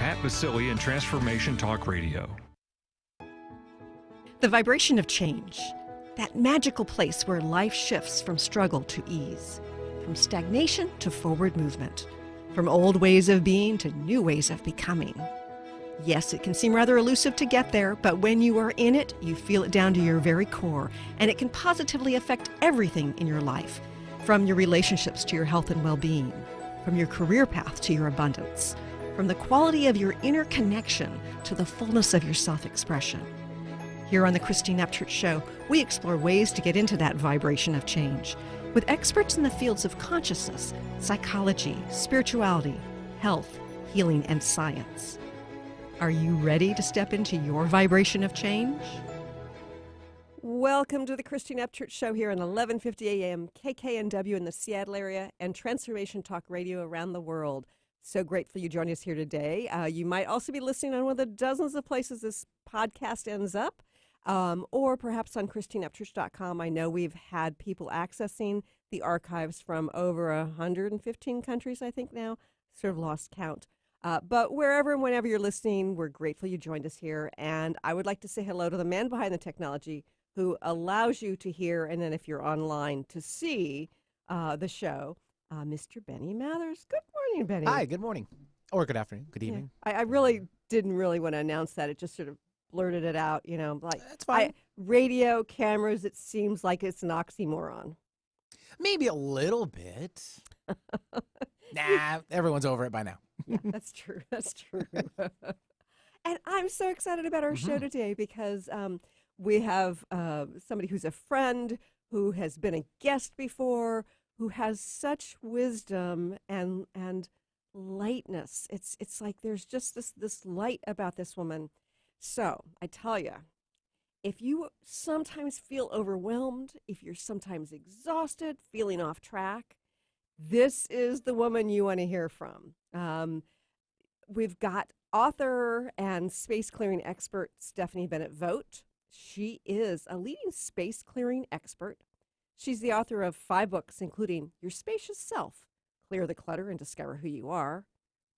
Matt Vasili and Transformation Talk Radio. The vibration of change, that magical place where life shifts from struggle to ease, from stagnation to forward movement, from old ways of being to new ways of becoming. Yes, it can seem rather elusive to get there, but when you are in it, you feel it down to your very core, and it can positively affect everything in your life, from your relationships to your health and well-being, from your career path to your abundance, from the quality of your inner connection to the fullness of your self-expression. Here on the Christine Upchurch Show, we explore ways to get into that vibration of change with experts in the fields of consciousness, psychology, spirituality, health, healing, and science. Are you ready to step into your vibration of change? Welcome to the Christine Upchurch Show here on 1150 AM KKNW in the Seattle area and Transformation Talk Radio around the world. So grateful you joined us here today. You might also be listening on one of the dozens of places this podcast ends up, or perhaps on ChristineUpchurch.com. I know we've had people accessing the archives from over 115 countries, I think now. Sort of lost count. But wherever and whenever you're listening, we're grateful you joined us here. And I would like to say hello to the man behind the technology who allows you to hear, and then if you're online, to see the show, Mr. Benny Mathers. Good morning, Benny. Hi, good morning. Or good afternoon, good evening. Yeah. I really didn't really want to announce that. It just sort of blurted it out, you know. Like, that's fine. Radio, cameras, it seems like it's an oxymoron. Maybe a little bit. Nah, everyone's over it by now. Yeah, that's true. That's true. And I'm so excited about our show today because we have somebody who's a friend, who has been a guest before, who has such wisdom and lightness. It's like there's just this light about this woman. So I tell you, if you sometimes feel overwhelmed, if you're sometimes exhausted, feeling off track, this is the woman you want to hear from. We've got author and space clearing expert Stephanie Bennett Vogt. She is a leading space clearing expert. She's the author of 5 books, including Your Spacious Self, Clear the Clutter and Discover Who You Are,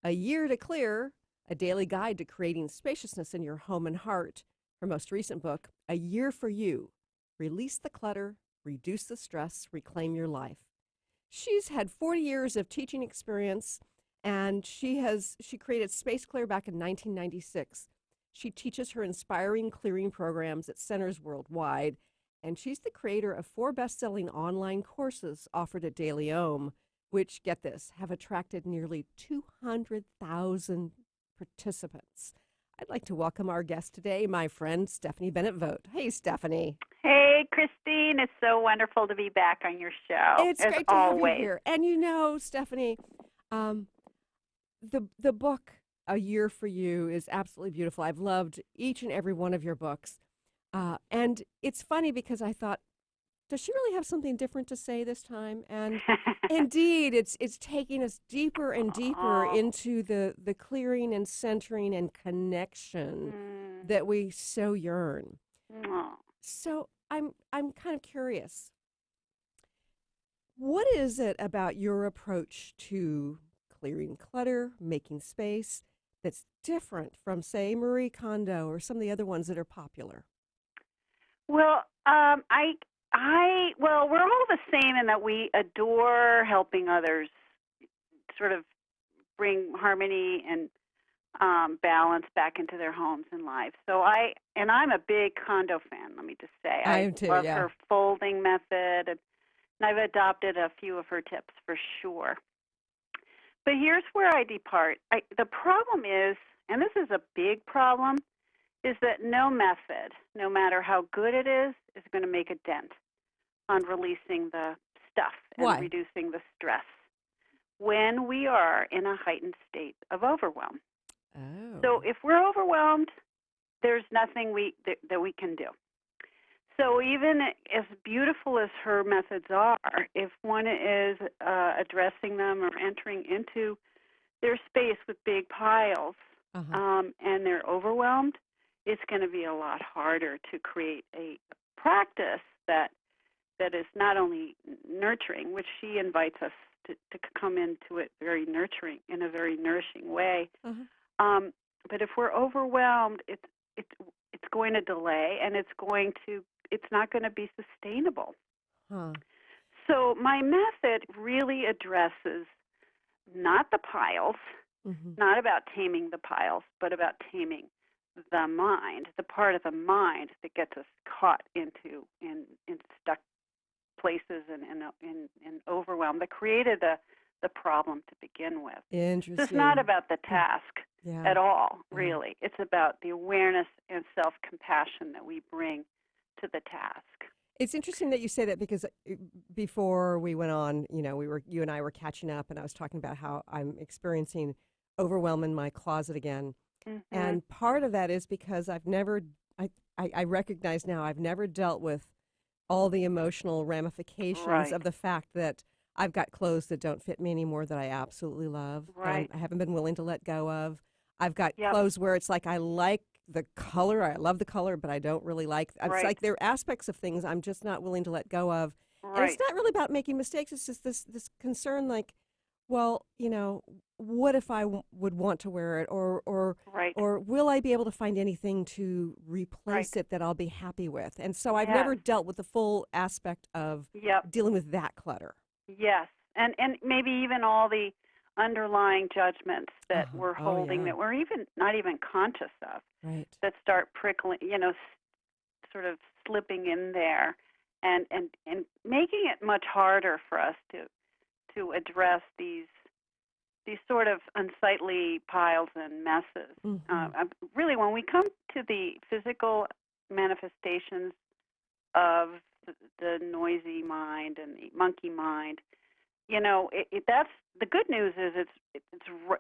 A Year to Clear, a daily guide to creating spaciousness in your home and heart. Her most recent book, A Year for You, Release the Clutter, Reduce the Stress, Reclaim Your Life. She's had 40 years of teaching experience, and she created Space Clear back in 1996. She teaches her inspiring clearing programs at centers worldwide, and she's the creator of 4 best-selling online courses offered at Daily Ohm, which, get this, have attracted nearly 200,000 participants. I'd like to welcome our guest today, my friend Stephanie Bennett Vogt. Hey, Stephanie. Hey, Christine. It's so wonderful to be back on your show. It's great to have you here. And you know, Stephanie, the book, A Year for You, is absolutely beautiful. I've loved each and every one of your books. And it's funny because I thought, does she really have something different to say this time? And indeed, it's taking us deeper and deeper into the clearing and centering and connection that we so yearn. So I'm kind of curious. What is it about your approach to clearing clutter, making space, that's different from, say, Marie Kondo or some of the other ones that are popular? Well, well, we're all the same in that we adore helping others sort of bring harmony and balance back into their homes and lives. So I'm a big Kondo fan, let me just say. I am too, love yeah. her folding method, and I've adopted a few of her tips for sure. But here's where I depart. The problem is, and this is a big problem, is that no method, no matter how good it is going to make a dent on releasing the stuff and reducing the stress when we are in a heightened state of overwhelm. Oh. So if we're overwhelmed, there's nothing that we can do. So even as beautiful as her methods are, if one is addressing them or entering into their space with big piles and they're overwhelmed, it's going to be a lot harder to create a practice that is not only nurturing, which she invites us to come into it very nurturing, in a very nourishing way, But if we're overwhelmed, it's going to delay, and it's not going to be sustainable. Huh. So my method really addresses not the piles, not about taming the piles, but about taming the mind, the part of the mind that gets us caught in stuck places and in overwhelm that created the problem to begin with. Interesting. This is not about the task at all, Yeah. really. It's about the awareness and self-compassion that we bring to the task. It's interesting that you say that because before we went on, you and I were catching up, and I was talking about how I'm experiencing overwhelm in my closet again. And part of that is because I recognize now I've never dealt with all the emotional ramifications of the fact that I've got clothes that don't fit me anymore that I absolutely love. Right. I haven't been willing to let go of. I've got clothes where it's like I like the color, I love the color, but I don't really like. It's like there are aspects of things I'm just not willing to let go of. Right. And it's not really about making mistakes. It's just this concern, like, well, what if I would want to wear it, or will I be able to find anything to replace it that I'll be happy with? And so I've never dealt with the full aspect of dealing with that clutter. Yes, and maybe even all the underlying judgments that we're holding that we're not even conscious of, that start prickling, sort of slipping in there, and making it much harder for us to address these sort of unsightly piles and messes. Really, when we come to the physical manifestations of the noisy mind and the monkey mind, that's the good news is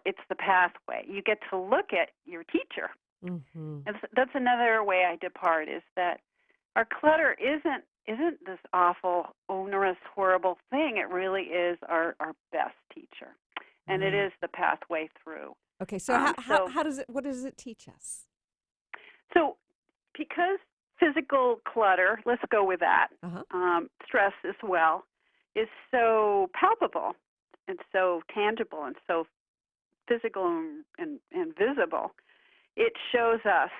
it's the pathway. You get to look at your teacher. And that's another way I depart, is that our clutter isn't this awful, onerous, horrible thing. It really is our best teacher, and it is the pathway through. Okay, so what does it teach us? So, because physical clutter, let's go with that. Stress as well is so palpable and so tangible and so physical and visible. It shows us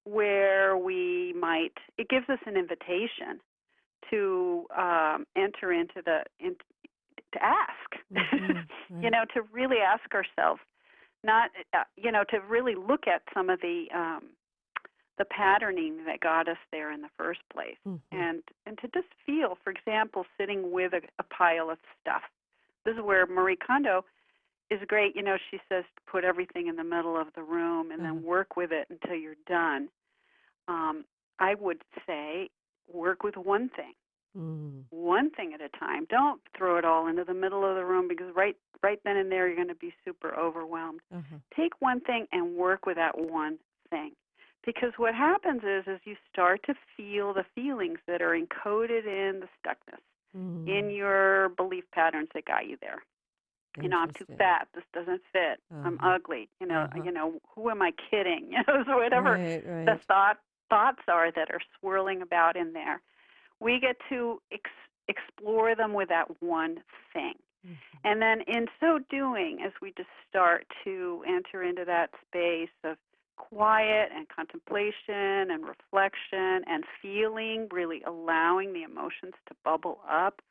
where it gives us an invitation to enter into to ask, to really ask ourselves, not, to really look at some of the patterning that got us there in the first place, and to just feel, for example, sitting with a pile of stuff. This is where Marie Kondo is great. She says put everything in the middle of the room and then work with it until you're done. I would say work with one thing. One thing at a time. Don't throw it all into the middle of the room, because right then and there you're going to be super overwhelmed. Take one thing and work with that one thing. Because what happens is you start to feel the feelings that are encoded in the stuckness, in your belief patterns that got you there. I'm too fat. This doesn't fit. I'm ugly. Who am I kidding? So whatever the thoughts are that are swirling about in there, we get to explore them with that one thing. And then in so doing, as we just start to enter into that space of quiet and contemplation and reflection and feeling, really allowing the emotions to bubble up,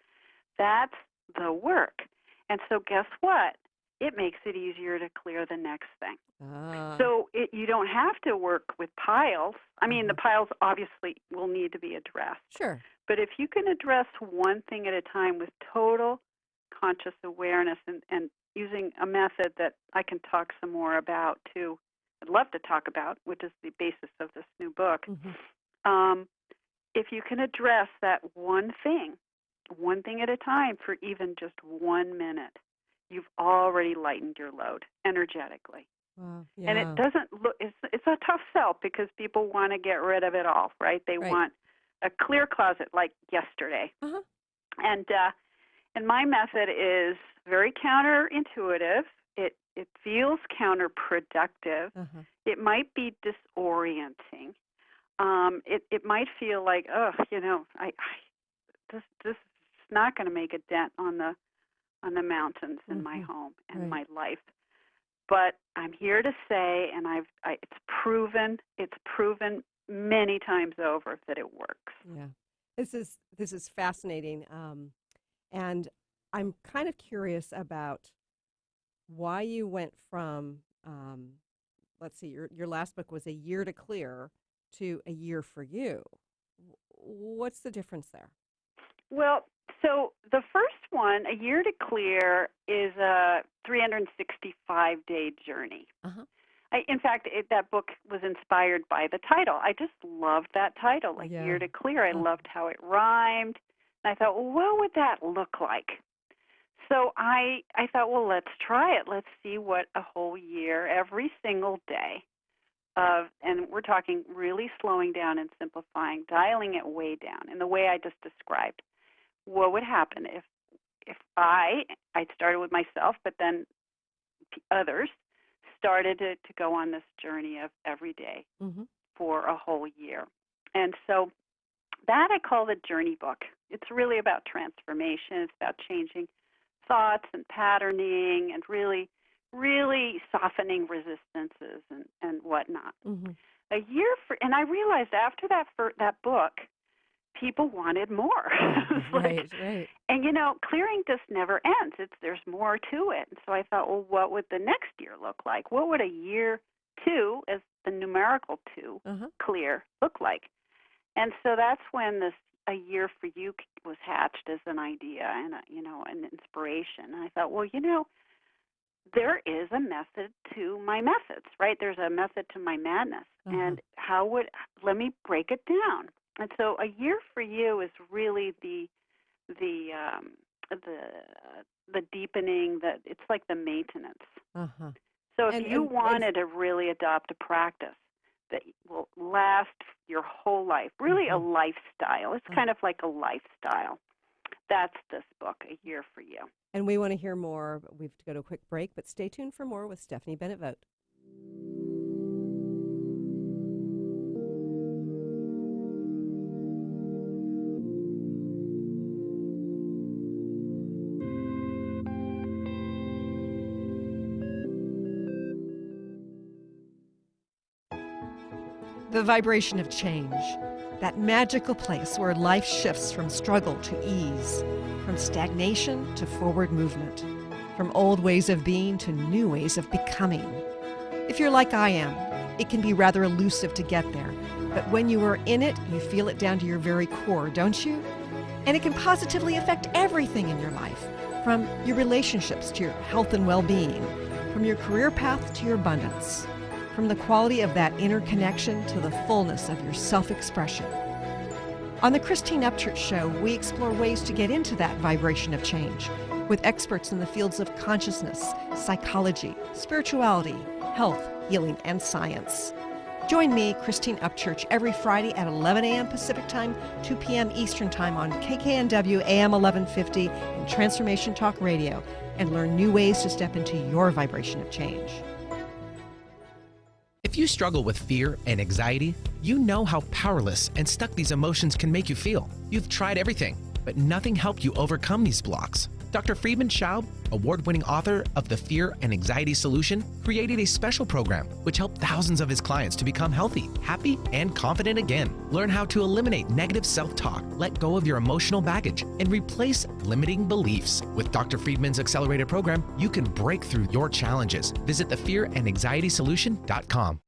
that's the work. And so guess what? It makes it easier to clear the next thing. So you don't have to work with piles. I mean, the piles obviously will need to be addressed. Sure. But if you can address one thing at a time with total conscious awareness and using a method that I can talk some more about too, I'd love to talk about, which is the basis of this new book. If you can address that one thing at a time for even just 1 minute, you've already lightened your load energetically. Wow. Yeah. And it doesn't look, it's a tough sell, because people want to get rid of it all, right? They want a clear closet like yesterday. And my method is very counterintuitive. It feels counterproductive. It might be disorienting. It might feel like, this is not going to make a dent on the mountains in my home and my life. But I'm here to say, and it's proven many times over that it works. Yeah, this is fascinating, and I'm kind of curious about why you went from, let's see, your last book was A Year to Clear to A Year for You. What's the difference there? Well, so the first one, A Year to Clear, is a 365-day journey. Uh-huh. In fact, that book was inspired by the title. I just loved that title, A Year to Clear. I loved how it rhymed. And I thought, well, what would that look like? So I thought, well, let's try it. Let's see what a whole year, every single day and we're talking really slowing down and simplifying, dialing it way down in the way I just described. What would happen if I started with myself, but then others started to go on this journey of every day for a whole year. And so that I call the journey book. It's really about transformation. It's about changing thoughts and patterning and really softening resistances and whatnot. A year and I realized after that book, people wanted more. Right. And clearing just never ends. There's more to it. And so I thought, well, what would the next year look like? What would a year 2, as the numerical 2, clear look like? And so that's when this A Year for You was hatched as an idea and an inspiration. And I thought, well, there is a method to my methods, right? There's a method to my madness. And let me break it down. And so A Year for You is really the deepening, that it's like the maintenance. So if you wanted to really adopt a practice that will last your whole life, really a lifestyle. It's kind of like a lifestyle. That's this book, A Year for You. And we want to hear more. We have to go to a quick break, but stay tuned for more with Stephanie Bennett Vogt. The vibration of change, that magical place where life shifts from struggle to ease, from stagnation to forward movement, from old ways of being to new ways of becoming. If you're like I am, it can be rather elusive to get there, but when you are in it, you feel it down to your very core, don't you? And it can positively affect everything in your life, from your relationships to your health and well-being, from your career path to your abundance, from the quality of that inner connection to the fullness of your self-expression. On the Christine Upchurch Show, we explore ways to get into that vibration of change with experts in the fields of consciousness, psychology, spirituality, health, healing, and science. Join me, Christine Upchurch, every Friday at 11 a.m. Pacific Time, 2 p.m. Eastern Time on KKNW AM 1150 and Transformation Talk Radio, and learn new ways to step into your vibration of change. If you struggle with fear and anxiety, you know how powerless and stuck these emotions can make you feel. You've tried everything, but nothing helped you overcome these blocks. Dr. Friedman Schaub, award-winning author of The Fear and Anxiety Solution, created a special program which helped thousands of his clients to become healthy, happy, and confident again. Learn how to eliminate negative self-talk, let go of your emotional baggage, and replace limiting beliefs. With Dr. Friedman's accelerated program, you can break through your challenges. Visit thefearandanxietysolution.com.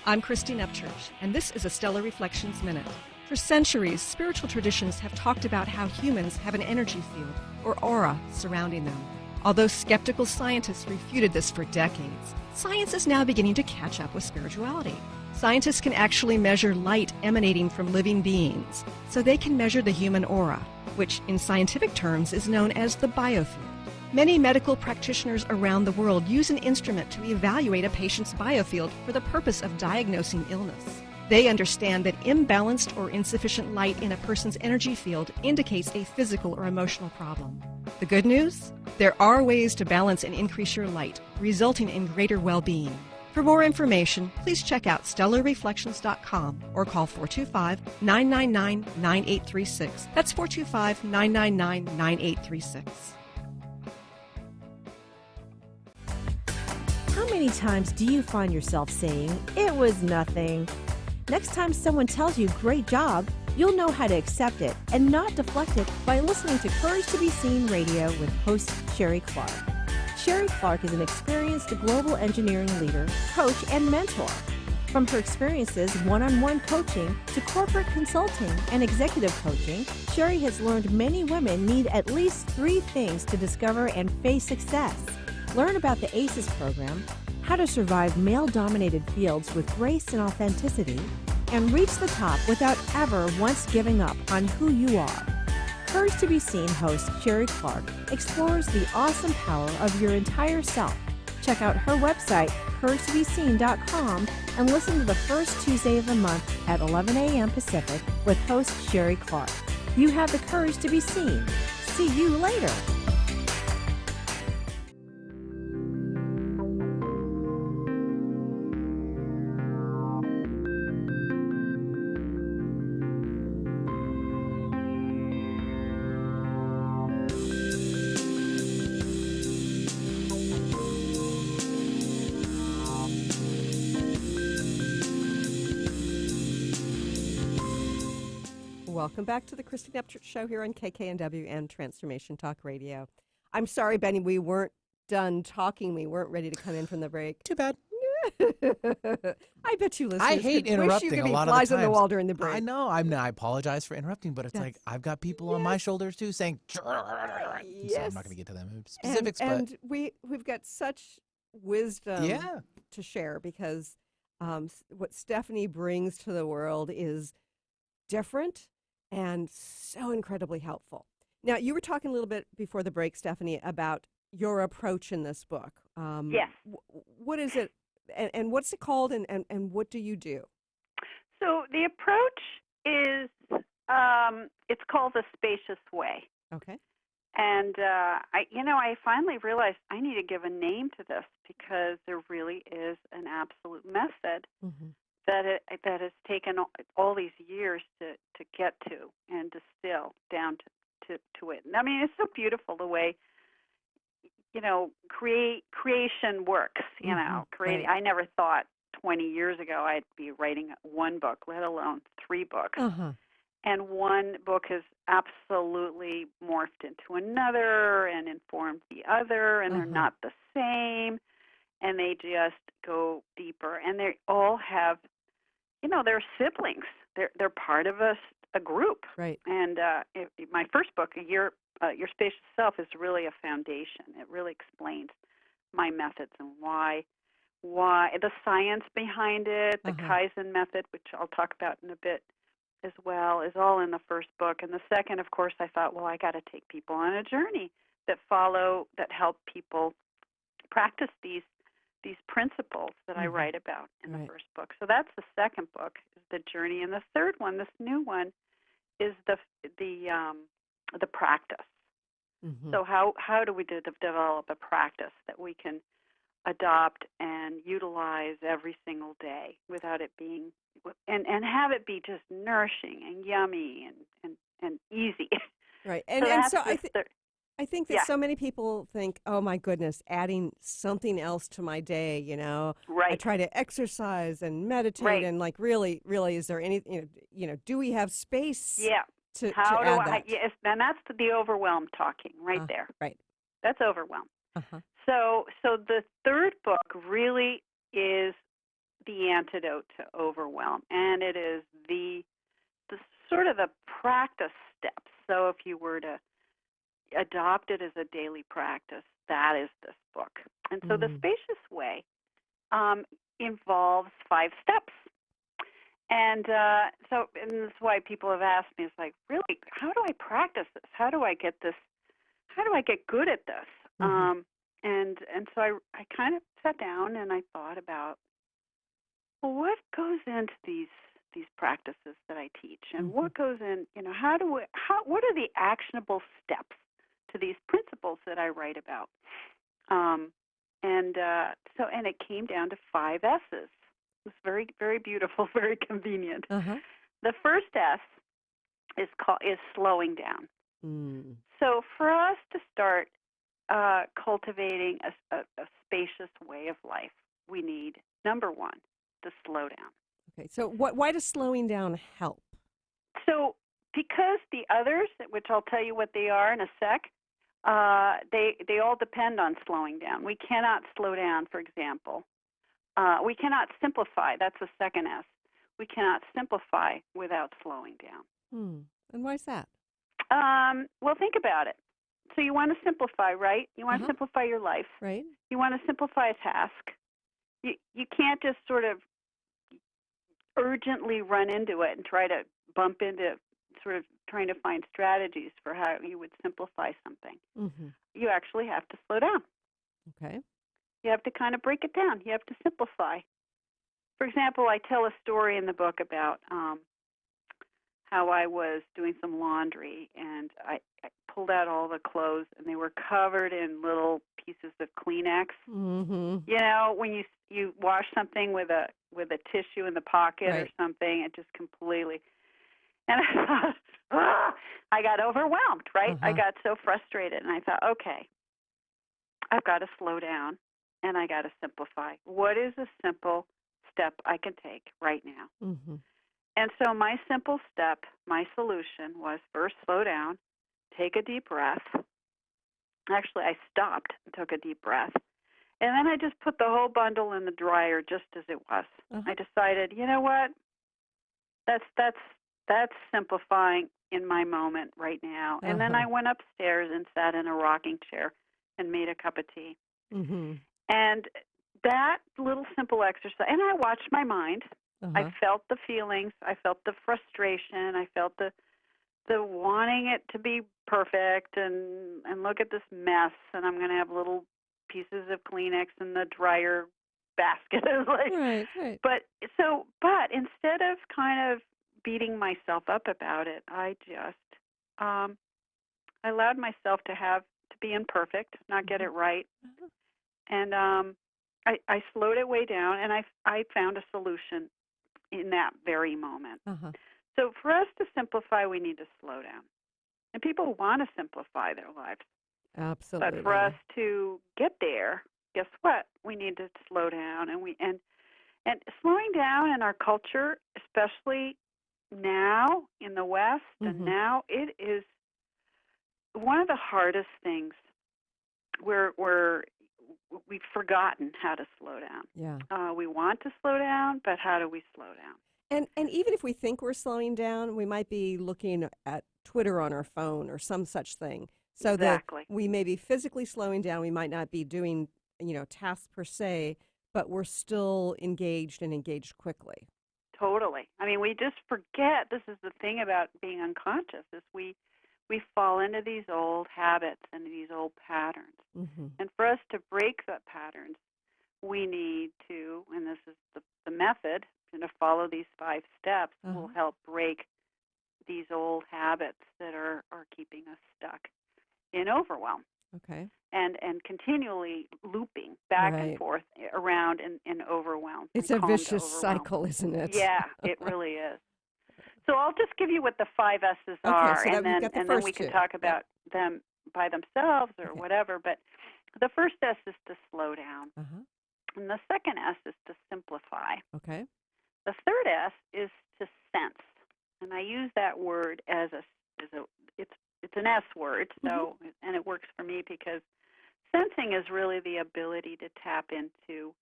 I'm Christine Upchurch, and this is a Stellar Reflections Minute. For centuries, spiritual traditions have talked about how humans have an energy field, or aura, surrounding them. Although skeptical scientists refuted this for decades, science is now beginning to catch up with spirituality. Scientists can actually measure light emanating from living beings, so they can measure the human aura, which in scientific terms is known as the biofield. Many medical practitioners around the world use an instrument to evaluate a patient's biofield for the purpose of diagnosing illness. They understand that imbalanced or insufficient light in a person's energy field indicates a physical or emotional problem. The good news? There are ways to balance and increase your light, resulting in greater well-being. For more information, please check out stellarreflections.com or call 425-999-9836. That's 425-999-9836. many times do you find yourself saying, "It was nothing"? Next time someone tells you "great job," you'll know how to accept it and not deflect it by listening to Courage to Be Seen Radio with host Sherry Clark. Sherry Clark is an experienced global engineering leader, coach, and mentor. From her experiences one-on-one coaching to corporate consulting and executive coaching, Sherry has learned many women need at least 3 things to discover and face success. Learn about the ACES program, how to survive male-dominated fields with grace and authenticity, and reach the top without ever once giving up on who you are. Courage to Be Seen host Sherry Clark explores the awesome power of your entire self. Check out her website, couragetobeseen.com, and listen to the first Tuesday of the month at 11 a.m. Pacific with host Sherry Clark. You have the courage to be seen. See you later. Welcome back to the Christine Upchurch Show here on KKNW and Transformation Talk Radio. I'm sorry, Benny, we weren't done talking. We weren't ready to come in from the break. Too bad. I bet you listeners I hate wish interrupting you could a be lot flies of the on the times. wall during the break. I know. I apologize for interrupting, but it's like I've got people on my shoulders too saying. So I'm not going to get to them specifics, and we've got such wisdom yeah, to share because what Stephanie brings to the world is different and so incredibly helpful. Now, you were talking a little bit before the break, Stephanie, about your approach in this book. Yes. What is it, and what's it called, and what do you do? So the approach is, it's called The Spacious Way. Okay. And I finally realized I need to give a name to this because there really is an absolute method that has taken all these years to get to and distill down to it. And I mean, it's so beautiful the way creation works. Right. I never thought 20 years ago I'd be writing one book, let alone 3 books. And one book has absolutely morphed into another and informed the other, and they're not the same, and they just go deeper. And they all have, they're siblings. They're part of a group. Right. And my first book, Your Spacious Self, is really a foundation. It really explains my methods and why the science behind it, the Kaizen method, which I'll talk about in a bit as well, is all in the first book. And the second, of course, I thought, well, I got to take people on a journey that help people practice these principles that I write about in the first book. So that's the second book, is the journey. And the third one, this new one, is the practice. So how do we develop a practice that we can adopt and utilize every single day without it being and have it be just nourishing and yummy and easy. Right. So I think that so many people think, oh my goodness, adding something else to my day, Right. I try to exercise and meditate and really, is there any, do we have space to add that? Yes, and that's the overwhelm talking right there. Right. That's overwhelm. So the third book really is the antidote to overwhelm, and it is the sort of the practice steps. So if you were to adopt it as a daily practice, that is this book. And so the Spacious Way involves 5 steps. And so that's why people have asked me, it's like, really, how do I practice this? How do I get this? How do I get good at this? And so I kind of sat down and I thought about, well, what goes into these practices that I teach, and what goes in, what are the actionable steps to these principles that I write about? And it came down to 5 S's. It was very, very beautiful, very convenient. The first S is slowing down. So for us to start cultivating a spacious way of life, we need, number one, to slow down. Okay, so why does slowing down help? So because the others, which I'll tell you what they are in a sec, they all depend on slowing down. We cannot slow down, for example. We cannot simplify. That's the second S. We cannot simplify without slowing down. And why is that? Well, think about it. So you want to simplify, right? You want to simplify your life. Right. You want to simplify a task. You can't just sort of urgently run into it and try to bump into sort of trying to find strategies for how you would simplify something. You actually have to slow down. Okay. You have to kind of break it down. You have to simplify. For example, I tell a story in the book about how I was doing some laundry, and I pulled out all the clothes, and they were covered in little pieces of Kleenex. You know, when you wash something with a tissue in the pocket or something, it just completely. And I thought, I got overwhelmed, right? I got so frustrated, and I thought, okay, I've got to slow down, and I got to simplify. What is a simple step I can take right now? And so my simple step, my solution was first slow down, take a deep breath. Actually, I stopped and took a deep breath. And then I just put the whole bundle in the dryer just as it was. I decided, you know what? That's simplifying in my moment right now. And then I went upstairs and sat in a rocking chair and made a cup of tea. And that little simple exercise, and I watched my mind. I felt the feelings. I felt the frustration. I felt the wanting it to be perfect and look at this mess, and I'm going to have little pieces of Kleenex in the dryer basket. Right. But instead of kind of beating myself up about it, I just I allowed myself to be imperfect, not get it right, and I slowed it way down, and I found a solution in that very moment. So for us to simplify, we need to slow down. And people want to simplify their lives. Absolutely. But for us to get there, guess what? We need to slow down. And slowing down in our culture, especially now in the West, and now it is one of the hardest things where we've forgotten how to slow down. Yeah. We want to slow down, but how do we slow down? And even if we think we're slowing down, we might be looking at Twitter on our phone or some such thing. So exactly. that we may be physically slowing down. We might not be doing, tasks per se, but we're still engaged and engaged quickly. Totally. I mean, we just forget. This is the thing about being unconscious, is we fall into these old habits and these old patterns. And for us to break the patterns, we need to, and this is the method, to follow these 5 steps will help break these old habits that are keeping us stuck in overwhelm. Okay. And continually looping back and forth around in overwhelm. It's a vicious cycle, isn't it? Yeah, it really is. So I'll just give you what the 5 S's are, so and then we can talk about them by themselves or whatever. But the first S is to slow down, and the second S is to simplify. Okay. The third S is to sense, and I use that word as it's an S word, so and it works for me because sensing is really the ability to tap into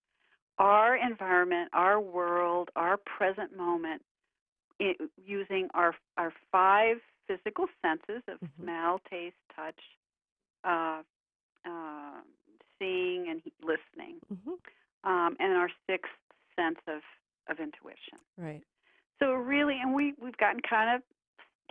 our environment, our world, our present moment, using our 5 physical senses of smell, taste, touch, seeing, and listening, and our 6th sense of intuition. Right. So really, and we've gotten kind of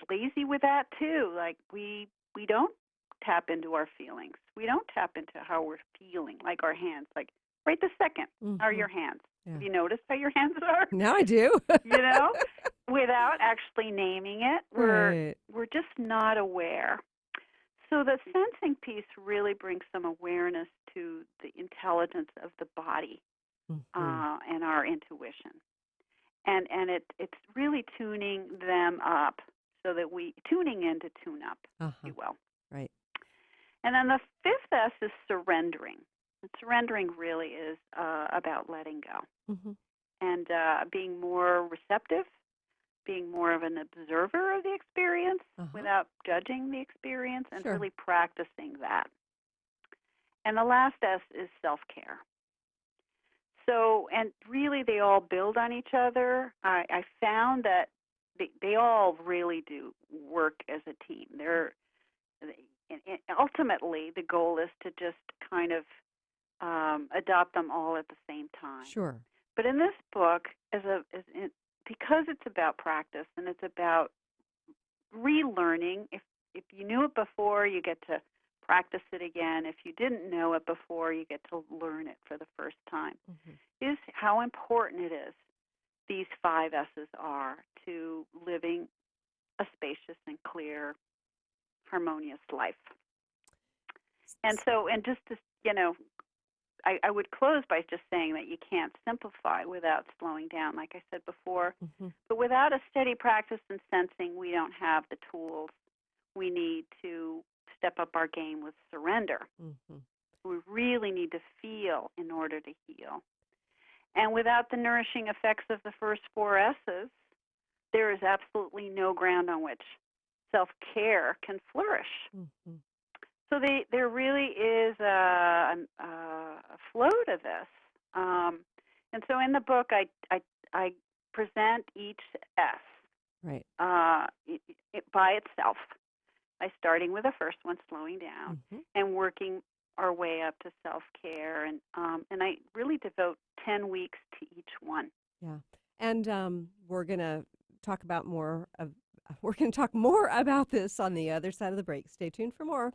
lazy with that too. Like we don't tap into our feelings. We don't tap into how we're feeling, like our hands. Like right this second, are your hands. Yeah. Have you noticed how your hands are? Now I do. Without actually naming it, we're just not aware. So the sensing piece really brings some awareness to the intelligence of the body and our intuition. And it's really tuning them up so that tuning in to tune up, if you will. Right. And then the 5th S is surrendering. And surrendering really is about letting go Mm-hmm. and being more receptive, being more of an observer of the experience without judging the experience, and Sure. really practicing that. And the last S is self-care. So, and really they all build on each other. I found that they all really do work as a team. And ultimately, the goal is to just kind of adopt them all at the same time. Sure. But in this book, because it's about practice and it's about relearning, if you knew it before, you get to practice it again. If you didn't know it before, you get to learn it for the first time. Is how important it is, these 5 S's are, to living a spacious and clear, harmonious life. And so, and just to, I would close by just saying that you can't simplify without slowing down, like I said before. But without a steady practice and sensing, we don't have the tools we need to step up our game with surrender. We really need to feel in order to heal. And without the nourishing effects of the first 4 S's, there is absolutely no ground on which self-care can flourish. So there really is a flow to this. And so in the book, I present each S Right. by itself, by starting with the first one, slowing down, and working our way up to self-care. And I really devote 10 weeks to each one. Yeah. And we're going to talk more about this on the other side of the break. Stay tuned for more.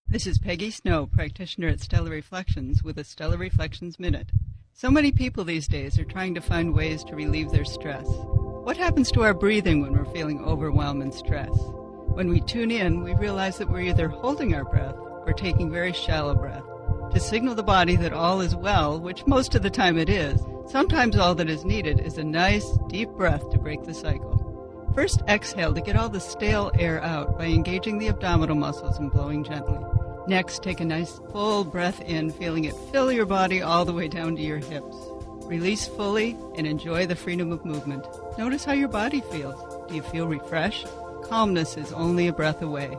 This is Peggy Snow, practitioner at Stellar Reflections, with a Stellar Reflections Minute. So many people these days are trying to find ways to relieve their stress. What happens to our breathing when we're feeling overwhelm and stress? When we tune in, we realize that we're either holding our breath or taking very shallow breath to signal the body that all is well, which most of the time it is. Sometimes all that is needed is a nice, deep breath to break the cycle. First, exhale to get all the stale air out by engaging the abdominal muscles and blowing gently. Next, take a nice full breath in, feeling it fill your body all the way down to your hips. Release fully and enjoy the freedom of movement. Notice how your body feels. Do you feel refreshed? Calmness is only a breath away.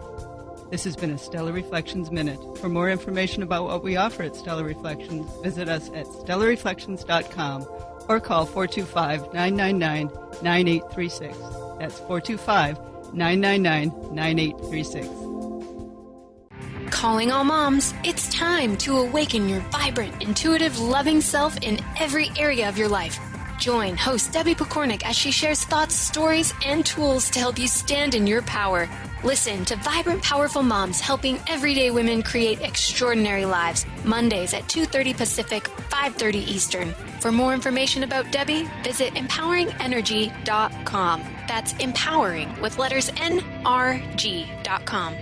This has been a Stellar Reflections Minute. For more information about what we offer at Stellar Reflections, visit us at stellarreflections.com or call 425-999-9836. That's 425-999-9836. Calling all moms, it's time to awaken your vibrant, intuitive, loving self in every area of your life. Join host Debbie Pokornik as she shares thoughts, stories, and tools to help you stand in your power. Listen to Vibrant, Powerful Moms, helping everyday women create extraordinary lives. Mondays at 2:30 Pacific, 5:30 Eastern. For more information about Debbie, visit empoweringenergy.com. That's empowering with letters NRG.com.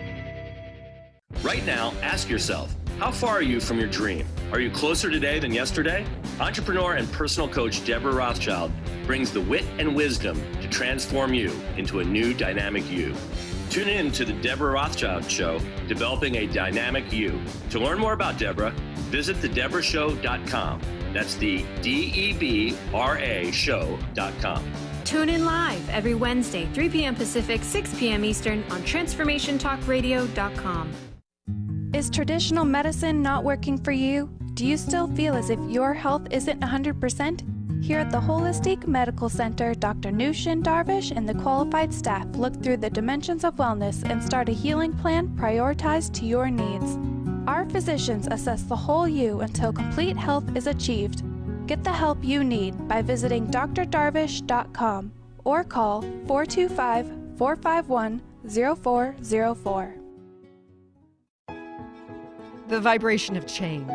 Right now, ask yourself, how far are you from your dream? Are you closer today than yesterday? Entrepreneur and personal coach Deborah Rothschild brings the wit and wisdom to transform you into a new dynamic you. Tune in to the Deborah Rothschild Show, Developing a Dynamic You. To learn more about Deborah, visit thedeborahshow.com. That's the DEBRA show.com. Tune in live every Wednesday, 3 p.m. Pacific, 6 p.m. Eastern on TransformationTalkRadio.com. Is traditional medicine not working for you? Do you still feel as if your health isn't 100%? Here at the Holistic Medical Center, Dr. Nushin Darvish and the qualified staff look through the dimensions of wellness and start a healing plan prioritized to your needs. Our physicians assess the whole you until complete health is achieved. Get the help you need by visiting drdarvish.com or call 425-451-0404. The vibration of change,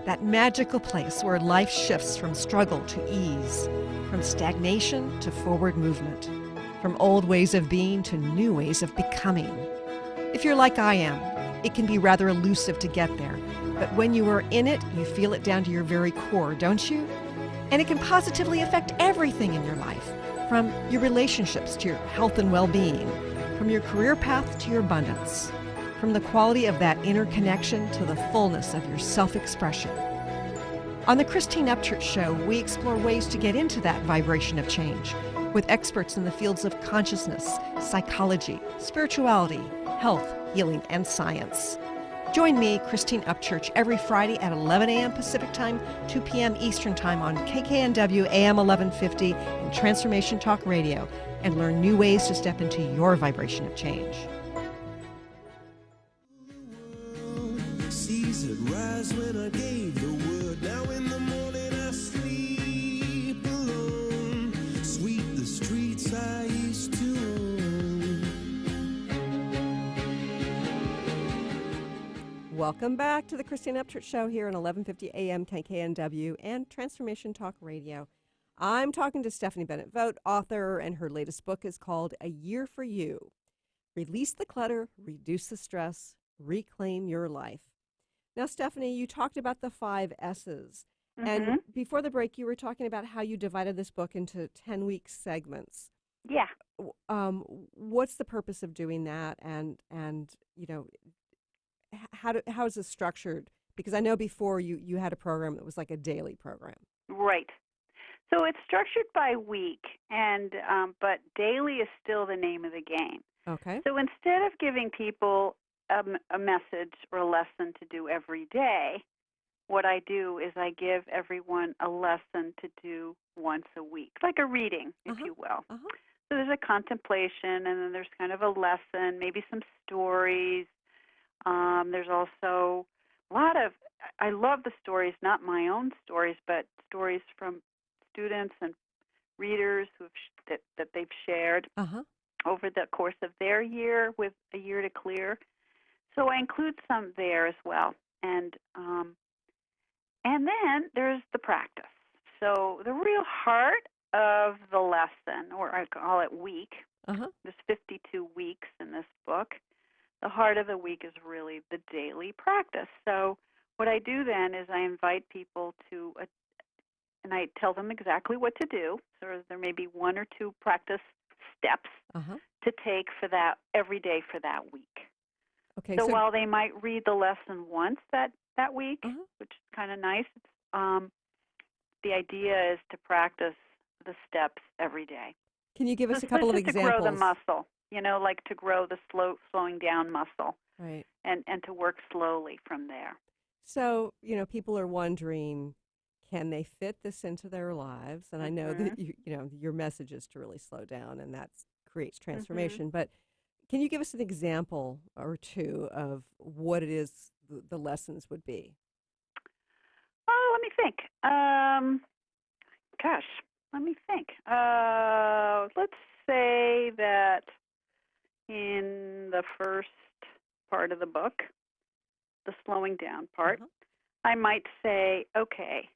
that magical place where life shifts from struggle to ease, from stagnation to forward movement, from old ways of being to new ways of becoming. If you're like I am, it can be rather elusive to get there, but when you are in it, you feel it down to your very core, don't you? And it can positively affect everything in your life, from your relationships to your health and well-being, from your career path to your abundance, from the quality of that inner connection to the fullness of your self-expression. On the Christine Upchurch Show, we explore ways to get into that vibration of change with experts in the fields of consciousness, psychology, spirituality, health, healing, and science. Join me, Christine Upchurch, every Friday at 11 a.m. Pacific Time, 2 p.m. Eastern Time on KKNW AM 1150 and Transformation Talk Radio, and learn new ways to step into your vibration of change. Seas had rise when I gave the word. Now in the morning I sleep alone. Sweep the streets I used to own. Welcome back to the Christine Upchurch Show here on 1150 AM KKNW and Transformation Talk Radio. I'm talking to Stephanie Bennett Vogt, author, and her latest book is called A Year for You. Release the clutter, reduce the stress, reclaim your life. Now, Stephanie, you talked about the 5 S's. And before the break, you were talking about how you divided this book into 10-week segments. Yeah. What's the purpose of doing that? And you know, how is this structured? Because I know before you had a program that was like a daily program. Right. So it's structured by week, and but daily is still the name of the game. Okay. So instead of giving people a message or a lesson to do every day, what I do is I give everyone a lesson to do once a week, like a reading, if you will. So there's a contemplation, and then there's kind of a lesson, maybe some stories. There's also a lot of, I love the stories, not my own stories, but stories from students and readers that they've shared over the course of their year with A Year to Clear. So I include some there as well. And then there's the practice. So the real heart of the lesson, or I call it week, there's 52 weeks in this book. The heart of the week is really the daily practice. So what I do then is I invite people to, and I tell them exactly what to do. So there may be 1 or 2 practice steps to take for that every day for that week. Okay. So while they might read the lesson once that week, which is kind of nice, the idea is to practice the steps every day. Can you give us a couple of examples? To grow the muscle, like to grow the slowing down muscle. Right. And to work slowly from there. So, people are wondering, can they fit this into their lives? And I know that your message is to really slow down, and that creates transformation. But can you give us an example or 2 of what it is the lessons would be? Oh, let me think. Let me think. Let's say that in the first part of the book, the slowing down part, I might say, okay,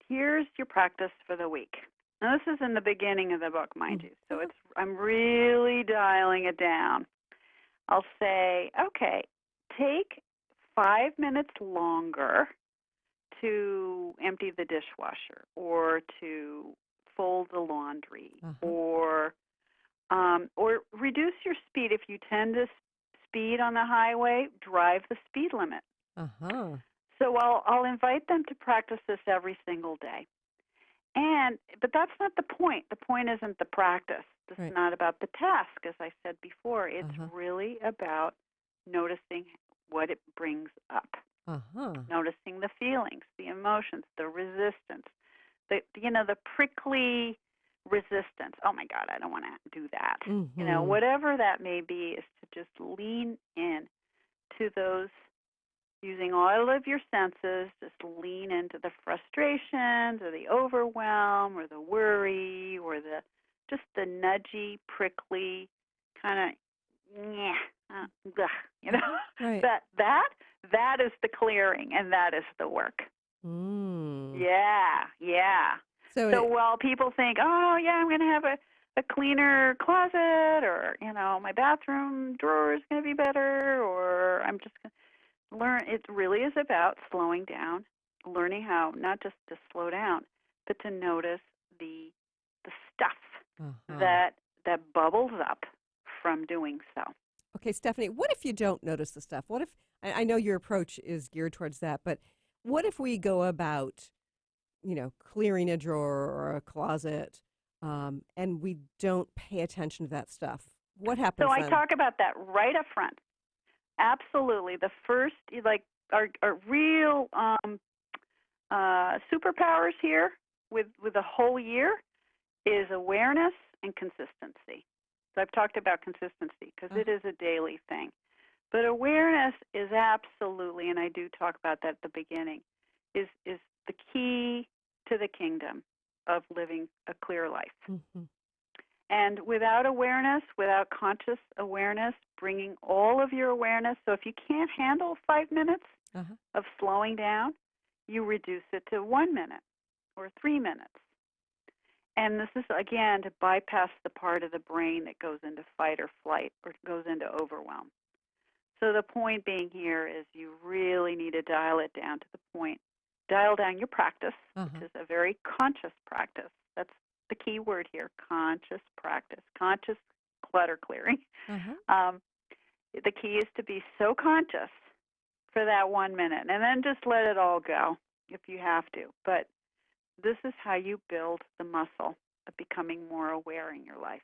here's your practice for the week. Now, this is in the beginning of the book, mind you, so I'm really dialing it down. I'll say, okay, take 5 minutes longer to empty the dishwasher or to fold the laundry or reduce your speed. If you tend to speed on the highway, drive the speed limit. So I'll invite them to practice this every single day. But that's not the point. The point isn't the practice. This is not about the task, as I said before. It's really about noticing what it brings up. Noticing the feelings, the emotions, the resistance, the prickly resistance. Oh my God, I don't want to do that. Whatever that may be, is to just lean in to those, using all of your senses, just lean into the frustrations or the overwhelm or the worry or the nudgy, prickly kind of, that is the clearing, and that is the work. Yeah. So while people think, oh, yeah, I'm going to have a cleaner closet, or, my bathroom drawer is going to be better, or I'm just going to learn, it really is about slowing down, learning how not just to slow down, but to notice the stuff Uh-huh. that bubbles up from doing so. Okay, Stephanie, what if you don't notice the stuff? What if, I know your approach is geared towards that, but what if we go about, clearing a drawer or a closet, and we don't pay attention to that stuff? What happens So I then? talk about that right up front. Absolutely. The first, like, our real superpowers here with a whole year is awareness and consistency. So I've talked about consistency because it is a daily thing. But awareness is absolutely, and I do talk about that at the beginning, is the key to the kingdom of living a clear life. Mm-hmm. And without awareness, without conscious awareness, bringing all of your awareness, so if you can't handle 5 minutes of slowing down, you reduce it to 1 minute or 3 minutes. And this is, again, to bypass the part of the brain that goes into fight or flight or goes into overwhelm. So the point being here is you really need to dial it down to the point. Dial down your practice, which is a very conscious practice. That's the key word here, conscious practice, conscious clutter clearing. The key is to be so conscious for that 1 minute, and then just let it all go if you have to. But this is how you build the muscle of becoming more aware in your life.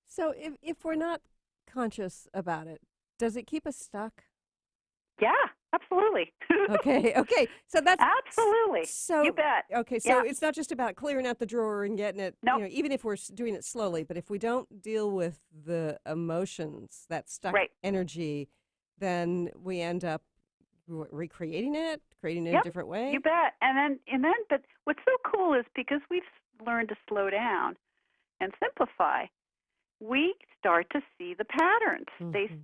So if we're not conscious about it, does it keep us stuck? Yeah, absolutely. Okay. So that's absolutely. So you bet. Okay, so it's not just about clearing out the drawer and getting it. Nope. Even if we're doing it slowly, but if we don't deal with the emotions, that stuck energy, then we end up recreating it, creating it in a different way. You bet. And then, but what's so cool is because we've learned to slow down and simplify, we start to see the patterns.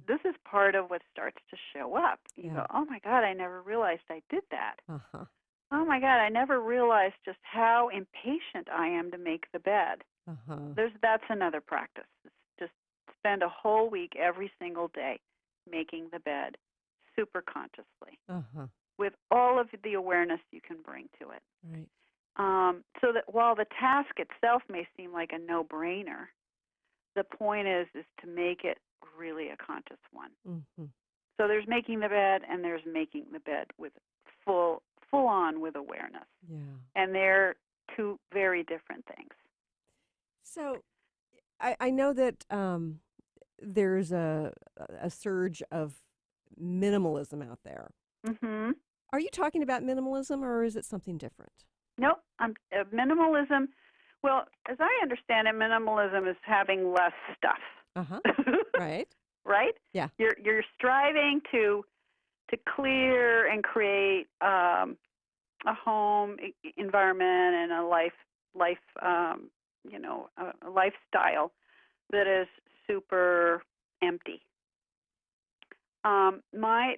This is part of what starts to show up. You go, oh my God, I never realized I did that. Oh my God, I never realized just how impatient I am to make the bed. That's another practice. Just spend a whole week every single day making the bed super consciously with all of the awareness you can bring to it. Right. So that while the task itself may seem like a no-brainer, the point is to make it really a conscious one. So there's making the bed and there's making the bed with full on with awareness. Yeah. And they're two very different things. So I know that there's a surge of minimalism out there. Are you talking about minimalism or is it something different? Nope. Minimalism, well, as I understand it, minimalism is having less stuff. Right. Right? Yeah. You're striving to clear and create a home environment and a a lifestyle that is super empty.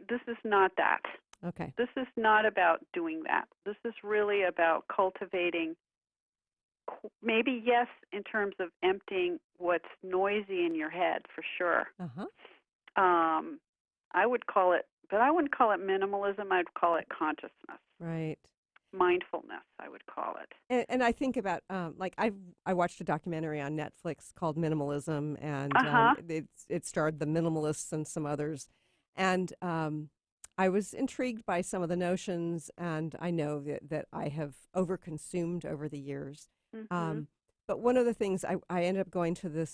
This is not that. Okay. This is not about doing that. This is really about cultivating, maybe, yes, in terms of emptying what's noisy in your head, for sure. I would call it, but I wouldn't call it minimalism. I'd call it consciousness. Right. Mindfulness, I would call it. And I think about, I watched a documentary on Netflix called Minimalism, and it starred the minimalists and some others. And I was intrigued by some of the notions, and I know that I have overconsumed over the years. But one of the things, I ended up going to the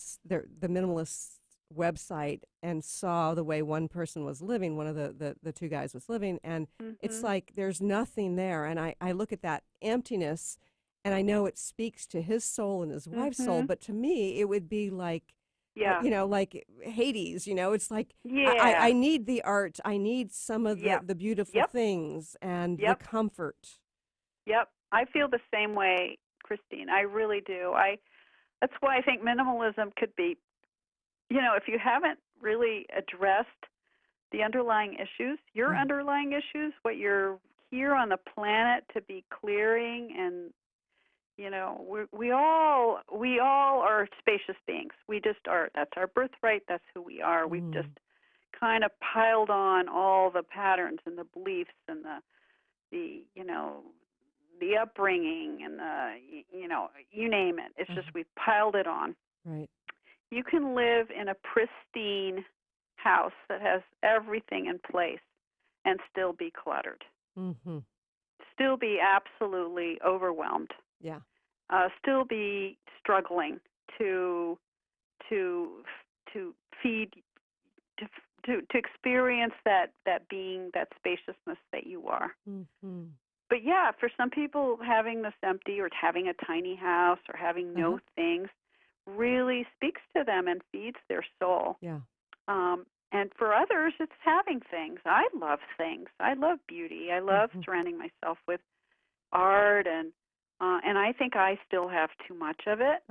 minimalist website and saw the way one person was living, one of the two guys was living, and it's like there's nothing there. And I look at that emptiness, and I know it speaks to his soul and his wife's soul, but to me, it would be like, like Hades, it's like, I need the art. I need some of the beautiful things and the comfort. Yep. I feel the same way, Christine. I really do. That's why I think minimalism could be, if you haven't really addressed the underlying issues, your underlying issues, what you're here on the planet to be clearing, and we all are spacious beings. We just are. That's our birthright. That's who we are. We've just kind of piled on all the patterns and the beliefs and the the upbringing and you name it. It's just we've piled it on. Right. You can live in a pristine house that has everything in place and still be cluttered. Mm-hmm. Still be absolutely overwhelmed. Yeah. Still be struggling to feed, to experience that being, that spaciousness that you are. Mm-hmm. But yeah, for some people, having this empty or having a tiny house or having no things really speaks to them and feeds their soul. Yeah. And for others, it's having things. I love things. I love beauty. I love surrounding myself with art, and I think I still have too much of it,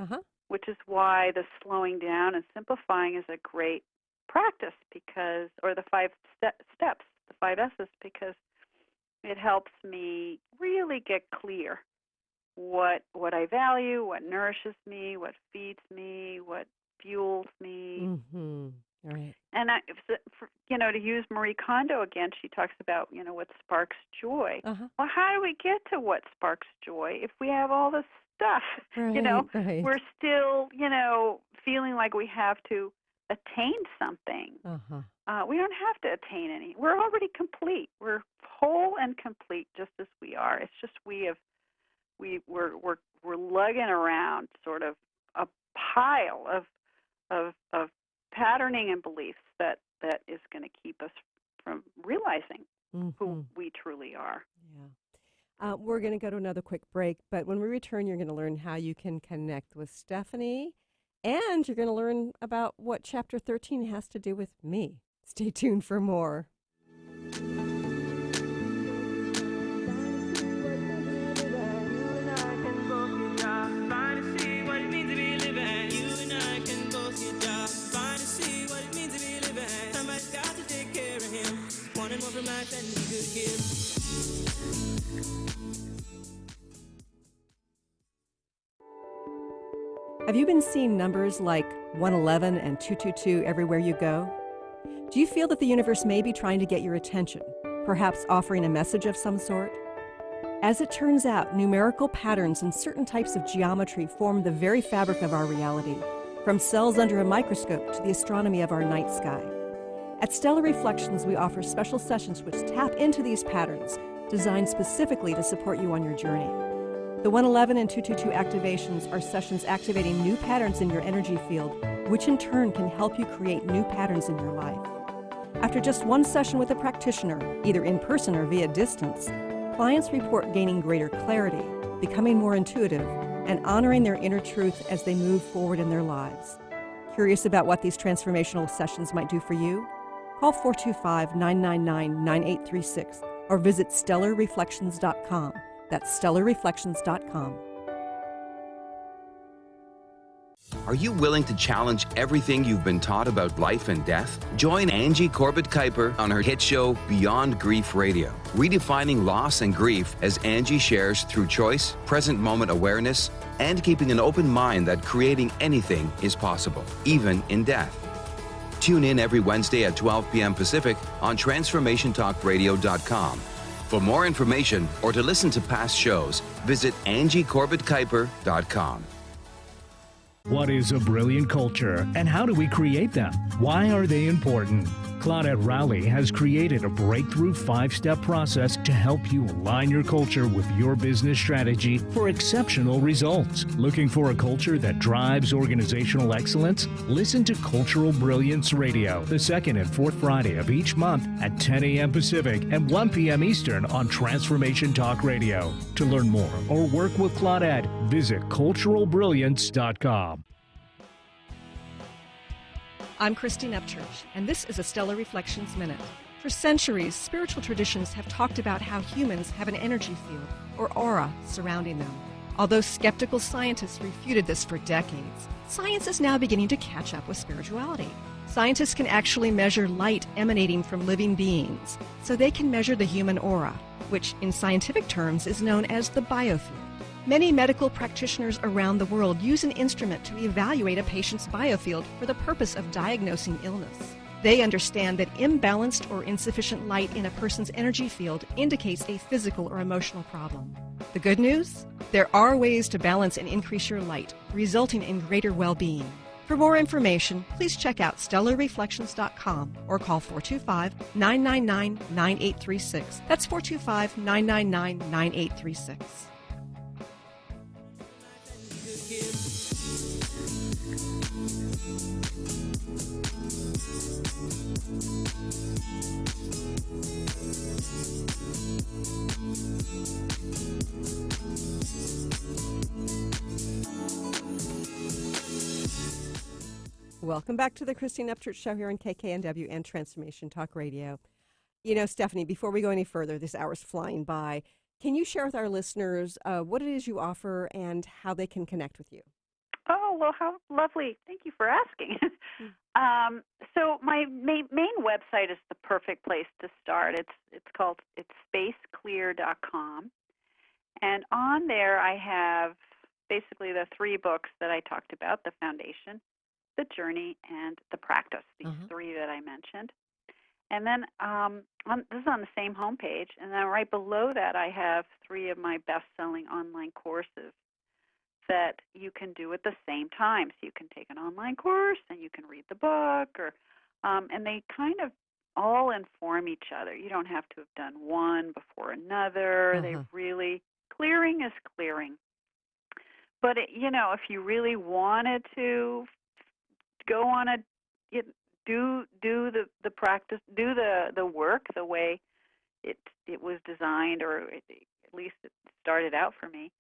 which is why the slowing down and simplifying is a great practice, because, or the 5 steps, the 5 S's, because it helps me really get clear what I value, what nourishes me, what feeds me, what fuels me. Mm-hmm. Right. And to use Marie Kondo again, she talks about what sparks joy. Well, how do we get to what sparks joy if we have all this stuff? Right. We're still feeling like we have to attain something. We don't have to attain any. We're already complete. We're whole and complete, just as we are. It's just we're lugging around sort of a pile of patterning and beliefs that is going to keep us from realizing who we truly are. Yeah. We're going to go to another quick break, but when we return, you're going to learn how you can connect with Stephanie, and you're going to learn about what Chapter 13 has to do with me. Stay tuned for more. Have you been seeing numbers like 111 and 222 everywhere you go? Do you feel that the universe may be trying to get your attention, perhaps offering a message of some sort? As it turns out, numerical patterns and certain types of geometry form the very fabric of our reality, from cells under a microscope to the astronomy of our night sky. At Stellar Reflections, we offer special sessions which tap into these patterns, designed specifically to support you on your journey. The 111 and 222 activations are sessions activating new patterns in your energy field, which in turn can help you create new patterns in your life. After just one session with a practitioner, either in person or via distance, clients report gaining greater clarity, becoming more intuitive, and honoring their inner truth as they move forward in their lives. Curious about what these transformational sessions might do for you? Call 425-999-9836 or visit stellarreflections.com. That's stellarreflections.com. Are you willing to challenge everything you've been taught about life and death? Join Angie Corbett-Kuiper on her hit show Beyond Grief Radio, redefining loss and grief as Angie shares through choice, present moment awareness, and keeping an open mind that creating anything is possible, even in death. Tune in every Wednesday at 12 p.m. Pacific on TransformationTalkRadio.com. For more information or to listen to past shows, visit AngieCorbettKuiper.com. What is a brilliant culture, and how do we create them? Why are they important? Claudette Rowley has created a breakthrough 5-step process to help you align your culture with your business strategy for exceptional results. Looking for a culture that drives organizational excellence? Listen to Cultural Brilliance Radio, the second and fourth Friday of each month at 10 a.m. Pacific and 1 p.m. Eastern on Transformation Talk Radio. To learn more or work with Claudette, visit culturalbrilliance.com. I'm Christine Upchurch, and this is a Stellar Reflections Minute. For centuries, spiritual traditions have talked about how humans have an energy field, or aura, surrounding them. Although skeptical scientists refuted this for decades, science is now beginning to catch up with spirituality. Scientists can actually measure light emanating from living beings, so they can measure the human aura, which in scientific terms is known as the biofield. Many medical practitioners around the world use an instrument to evaluate a patient's biofield for the purpose of diagnosing illness. They understand that imbalanced or insufficient light in a person's energy field indicates a physical or emotional problem. The good news? There are ways to balance and increase your light, resulting in greater well-being. For more information, please check out stellarreflections.com or call 425-999-9836. That's 425-999-9836. Welcome back to the Christine Upchurch Show here on KKNW and Transformation Talk Radio. You know, Stephanie, before we go any further, this hour's flying by. Can you share with our listeners what it is you offer and how they can connect with you? Oh, well, how lovely. Thank you for asking. So my main website is the perfect place to start. It's spaceclear.com. And on there I have basically the 3 books that I talked about, the foundation, the journey, and the practice, these 3 that I mentioned. And then this is on the same homepage. And then right below that, I have 3 of my best-selling online courses that you can do at the same time. So you can take an online course and you can read the book, or and they kind of all inform each other. You don't have to have done one before another. They really, clearing is clearing. But, if you really wanted to go on do the practice, do the work the way it was designed, or at least it started out for me,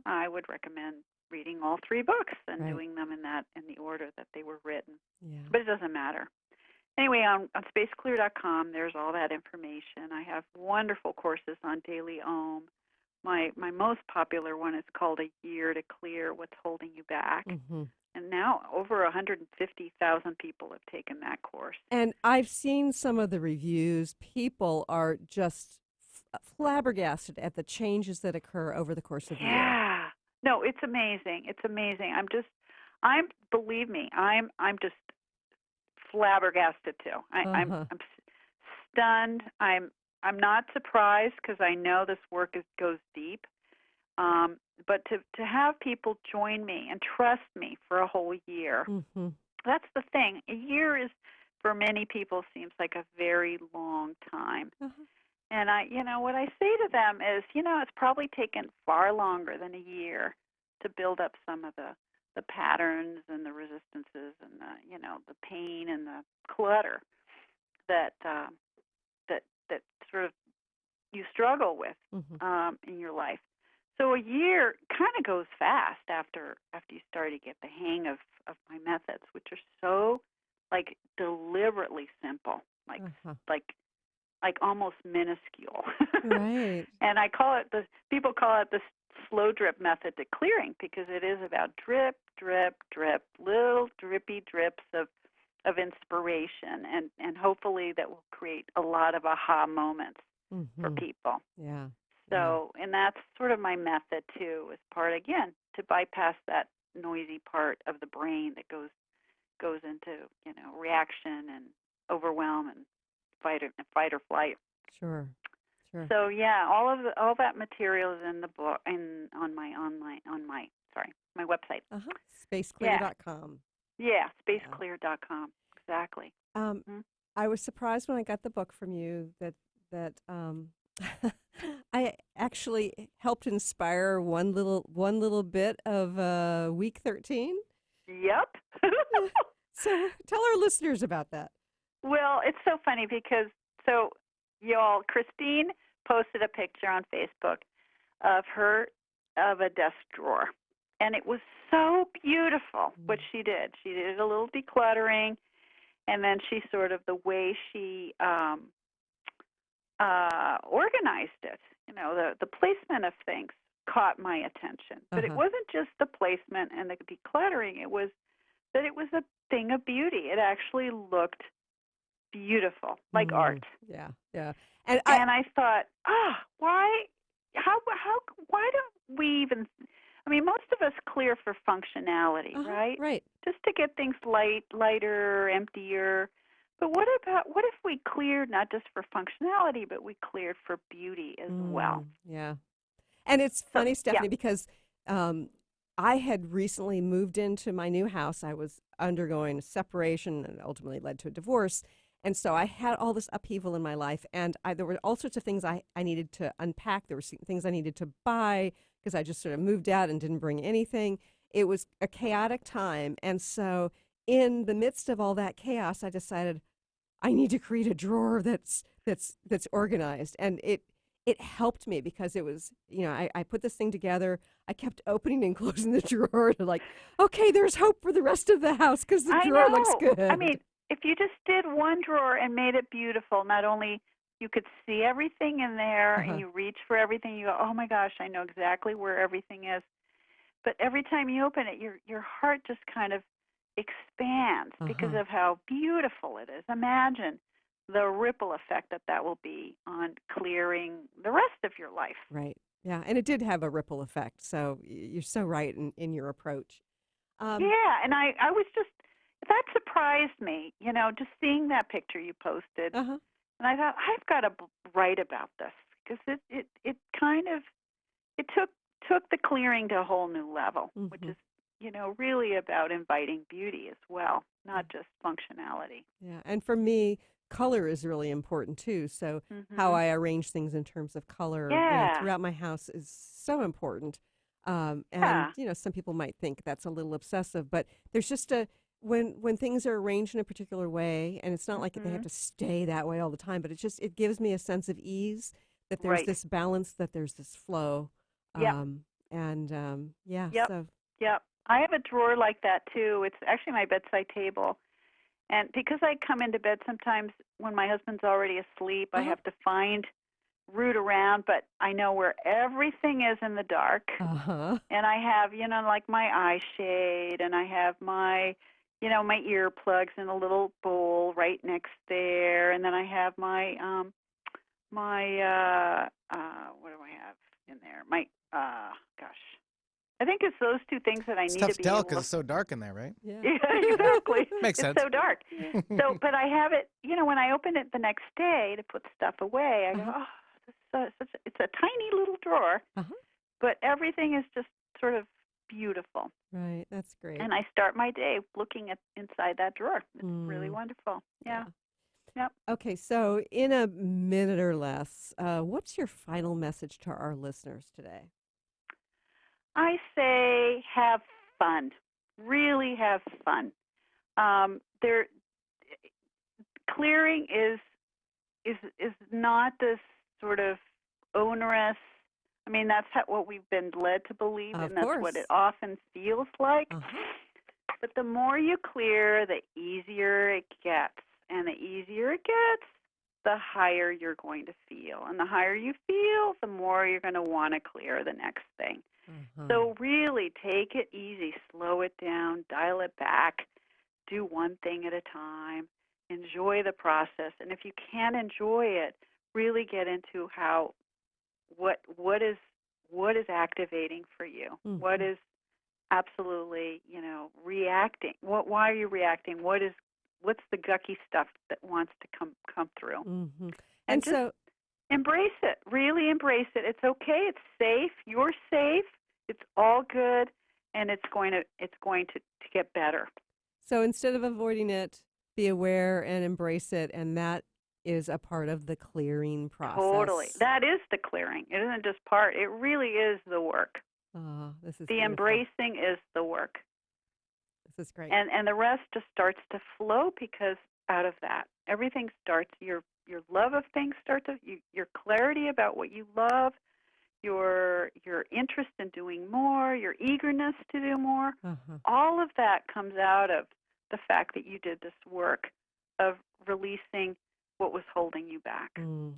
I would recommend reading all 3 books and doing them in the order that they were written. Yeah. But it doesn't matter. Anyway, on spaceclear.com, there's all that information. I have wonderful courses on daily Om. My most popular one is called A Year to Clear What's Holding You Back. And now over 150,000 people have taken that course. And I've seen some of the reviews. People are just flabbergasted at the changes that occur over the course of the year. Yeah. No, it's amazing. It's amazing. Believe me, I'm just flabbergasted too. I'm stunned. I'm not surprised because I know this work goes deep. But to have people join me and trust me for a whole year, that's the thing. A year is, for many people, seems like a very long time. And what I say to them is, it's probably taken far longer than a year to build up some of the patterns and the resistances and the pain and the clutter that sort of you struggle with in your life. So a year kind of goes fast after you start to get the hang of my methods, which are so deliberately simple, like almost minuscule. Right. And people call it the slow drip method to clearing, because it is about drip, drip, drip, little drippy drips of inspiration, and hopefully that will create a lot of aha moments for people. Yeah. So, and that's sort of my method too, is part, again, to bypass that noisy part of the brain that goes into, reaction and overwhelm and fight or flight. Sure. So yeah, all that material is in the book on my website. Spaceclear.com. Yeah, spaceclear.com. Exactly. I was surprised when I got the book from you that I actually helped inspire one little bit of week 13. Yep. So tell our listeners about that. Well, it's so funny because Christine posted a picture on Facebook of a desk drawer, and it was so beautiful what she did. She did a little decluttering, and then she sort of, the way she organized it, the placement of things caught my attention. But it wasn't just the placement and the decluttering. It was that it was a thing of beauty. It actually looked beautiful, like art. Yeah. And I thought, why don't we even, most of us clear for functionality, right? Right. Just to get things lighter, emptier. But what if we cleared not just for functionality, but we cleared for beauty as well? Yeah. And it's funny, yeah. Stephanie, because I had recently moved into my new house. I was undergoing a separation and ultimately led to a divorce. And so I had all this upheaval in my life, and there were all sorts of things I needed to unpack. There were things I needed to buy because I just sort of moved out and didn't bring anything. It was a chaotic time. And so in the midst of all that chaos, I decided I need to create a drawer that's organized. And it helped me because it was, I put this thing together. I kept opening and closing the drawer to okay, there's hope for the rest of the house because the drawer looks good. I mean, if you just did one drawer and made it beautiful, not only you could see everything in there and you reach for everything, you go, oh my gosh, I know exactly where everything is. But every time you open it, your heart just kind of expands because of how beautiful it is. Imagine the ripple effect that will be on clearing the rest of your life. Right. Yeah. And it did have a ripple effect. So you're so right in your approach. Yeah. And I was just, that surprised me, just seeing that picture you posted. And I thought, I've got to write about this because it kind of, it took the clearing to a whole new level, which is, really about inviting beauty as well, not just functionality. Yeah. And for me, color is really important too. So how I arrange things in terms of color throughout my house is so important. And some people might think that's a little obsessive, but there's just when things are arranged in a particular way, and it's not like they have to stay that way all the time, but it gives me a sense of ease that there's this balance, that there's this flow. Yep. I have a drawer like that too. It's actually my bedside table. And because I come into bed sometimes when my husband's already asleep, I have to root around, but I know where everything is in the dark. And I have, like my eye shade, and I have my, my earplugs in a little bowl right next there. And then I have my, what do I have in there? My, I think it's those two things that I need to be Tough to tell able because it's so dark in there, right? Yeah, exactly. Makes sense. It's so dark. So, but I have it, when I open it the next day to put stuff away, I go, oh, it's a tiny little drawer, but everything is just sort of beautiful. Right, that's great. And I start my day looking inside that drawer. It's really wonderful. Yeah. Yep. Okay, so in a minute or less, what's your final message to our listeners today? I say have fun. Really have fun. Clearing is not this sort of onerous. I mean, that's what we've been led to believe, and that's what it often feels like. But the more you clear, the easier it gets. And the easier it gets, the higher you're going to feel. And the higher you feel, the more you're going to want to clear the next thing. So really take it easy, slow it down, dial it back, do one thing at a time, enjoy the process. And if you can't enjoy it, really get into what is activating for you? What is absolutely, reacting? Why are you reacting? What's the gucky stuff that wants to come through? And just so embrace it. Really embrace it. It's okay. It's safe. You're safe. It's all good, and it's going to get better. So instead of avoiding it, be aware and embrace it, and that is a part of the clearing process. Totally. That is the clearing. It isn't just part. It really is the work. Oh, this is the beautiful. Embracing is the work. This is great. And the rest just starts to flow because out of that, everything starts. Your love of things starts. Your clarity about what you love, your interest in doing more, your eagerness to do more. All of that comes out of the fact that you did this work of releasing what was holding you back.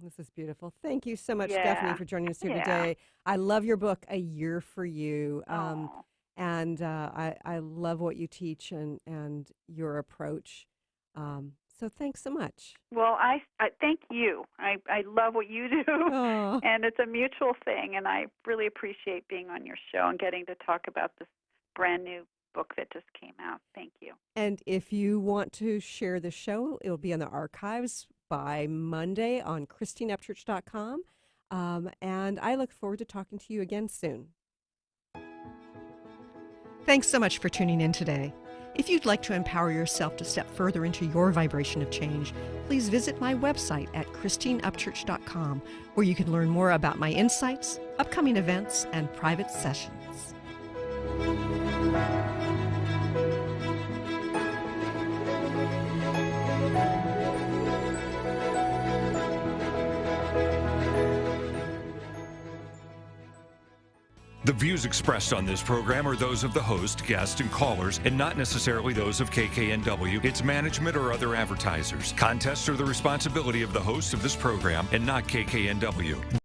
This is beautiful. Thank you so much, Stephanie, for joining us here today. I love your book, A Year for You. And I love what you teach and your approach. So thanks so much. Well, I thank you. I love what you do, and it's a mutual thing, and I really appreciate being on your show and getting to talk about this brand new book that just came out. Thank you. And if you want to share the show, it'll be on the archives by Monday on ChristineUpchurch.com. And I look forward to talking to you again soon. Thanks so much for tuning in today. If you'd like to empower yourself to step further into your vibration of change, please visit my website at christineupchurch.com, where you can learn more about my insights, upcoming events, and private sessions. The views expressed on this program are those of the host, guests, and callers, and not necessarily those of KKNW, its management, or other advertisers. Contests are the responsibility of the host of this program and not KKNW.